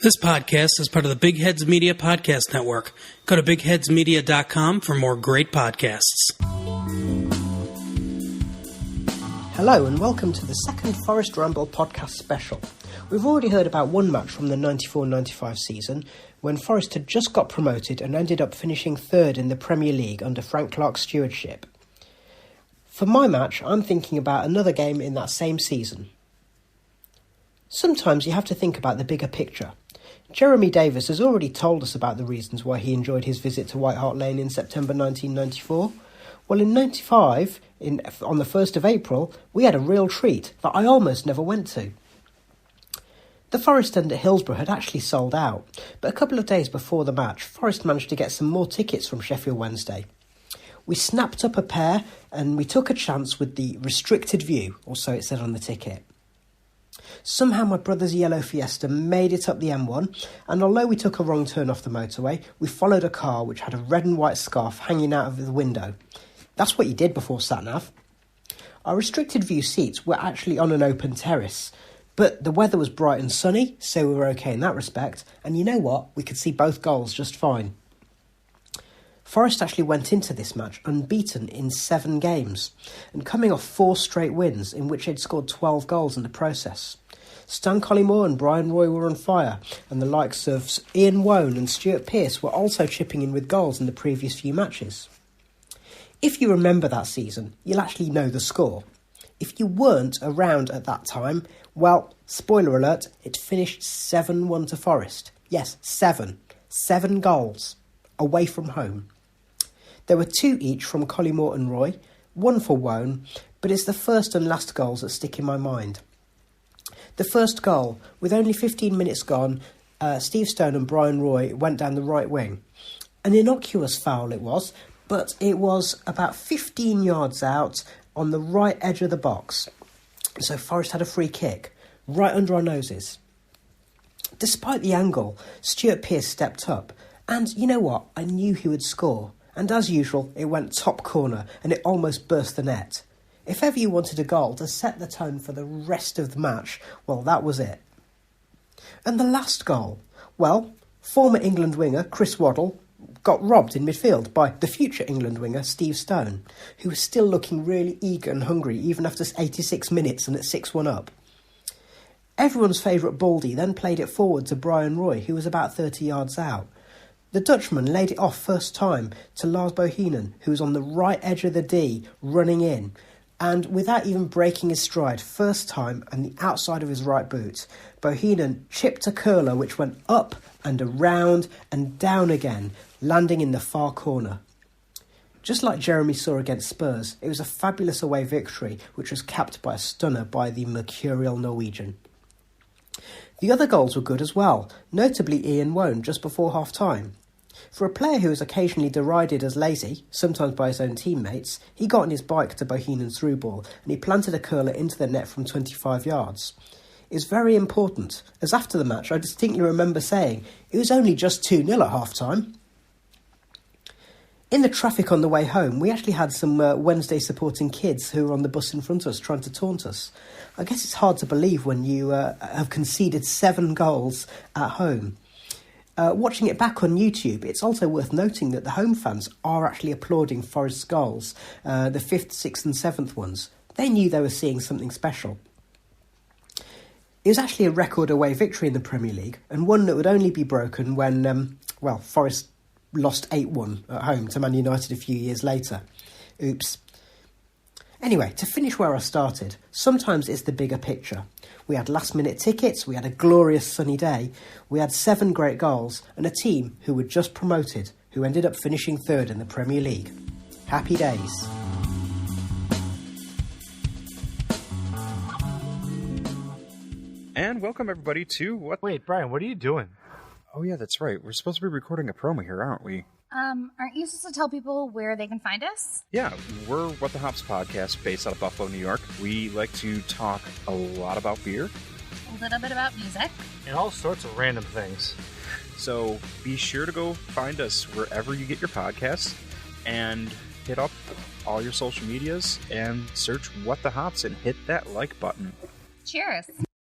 This podcast is part of the Big Heads Media Podcast Network. Go to bigheadsmedia.com for more great podcasts. Hello and welcome to the second Forest Ramble podcast special. We've already heard about one match from the 94-95 season when Forest had just got promoted and ended up finishing third in the Premier League under Frank Clark's stewardship. For my match, I'm thinking about another game in that same season. Sometimes you have to think about the bigger picture. Jeremy Davis has already told us about the reasons why he enjoyed his visit to White Hart Lane in September 1994. Well, in 95, on the 1st of April, we had a real treat that I almost never went to. The Forest end at Hillsborough had actually sold out, but a couple of days before the match, Forest managed to get some more tickets from Sheffield Wednesday. We snapped up a pair and we took a chance with the restricted view, or so it said on the ticket. Somehow my brother's yellow Fiesta made it up the M1, and although we took a wrong turn off the motorway, we followed a car which had a red and white scarf hanging out of the window. That's what you did before sat-nav. Our restricted view seats were actually on an open terrace, but the weather was bright and sunny, so we were okay in that respect, and you know what? We could see both goals just fine. Forest actually went into this match unbeaten in 7 games, and coming off 4 straight wins in which they'd scored 12 goals in the process. Stan Collymore and Bryan were on fire, and the likes of Woan and Pearce were also chipping in with goals in the previous few matches. If you remember that season, you'll actually know the score. If you weren't around at that time, well, spoiler alert, it finished 7-1 to Forest. Yes, 7. 7 goals, away from home. There were 2 each from Collymore and Roy, 1 for Woan, but it's the first and last goals that stick in my mind. The first goal, with only 15 minutes gone, Steve Stone and Bryan went down the right wing. An innocuous foul it was, but it was about 15 yards out on the right edge of the box. So Forest had a free kick, right under our noses. Despite the angle, Pearce stepped up, and you know what, I knew he would score. And as usual, it went top corner and it almost burst the net. If ever you wanted a goal to set the tone for the rest of the match, well, that was it. And the last goal? Well, former England winger Chris Waddle got robbed in midfield by the future England winger Steve Stone, who was still looking really eager and hungry even after 86 minutes and at 6-1 up. Everyone's favourite Baldy then played it forward to Bryan, who was about 30 yards out. The Dutchman laid it off first time to Lars Bohinen, who was on the right edge of the D, running in. And without even breaking his stride, first time and the outside of his right boot, Bohinen chipped a curler which went up and around and down again, landing in the far corner. Just like Jeremy saw against Spurs, it was a fabulous away victory, which was capped by a stunner by the mercurial Norwegian. The other goals were good as well, notably Ian Woan just before half-time. For a player who is occasionally derided as lazy, sometimes by his own teammates, he got on his bike to Bohinen's through ball and he planted a curler into the net from 25 yards. It was very important, as after the match I distinctly remember saying, it was only just 2-0 at half-time. In the traffic on the way home, we actually had some Wednesday supporting kids who were on the bus in front of us trying to taunt us. I guess it's hard to believe when you have conceded 7 goals at home. Watching it back on YouTube, it's also worth noting that the home fans are actually applauding Forest's goals, the 5th, 6th and 7th ones. They knew they were seeing something special. It was actually a record away victory in the Premier League, and one that would only be broken when, Forest lost 8-1 at home to Man United a few years later. Oops. Anyway, to finish where I started, sometimes it's the bigger picture. We had last-minute tickets, we had a glorious sunny day, we had 7 great goals, and a team who were just promoted, who ended up finishing third in the Premier League. Happy days. And welcome everybody to what... Wait, Bryan, what are you doing? Oh yeah, that's right. We're supposed to be recording a promo here, aren't we? Aren't you supposed to tell people where they can find us? Yeah, we're What the Hops podcast based out of Buffalo, New York. We like to talk a lot about beer. A little bit about music. And all sorts of random things. So be sure to go find us wherever you get your podcasts and hit up all your social medias and search What the Hops and hit that like button. Cheers.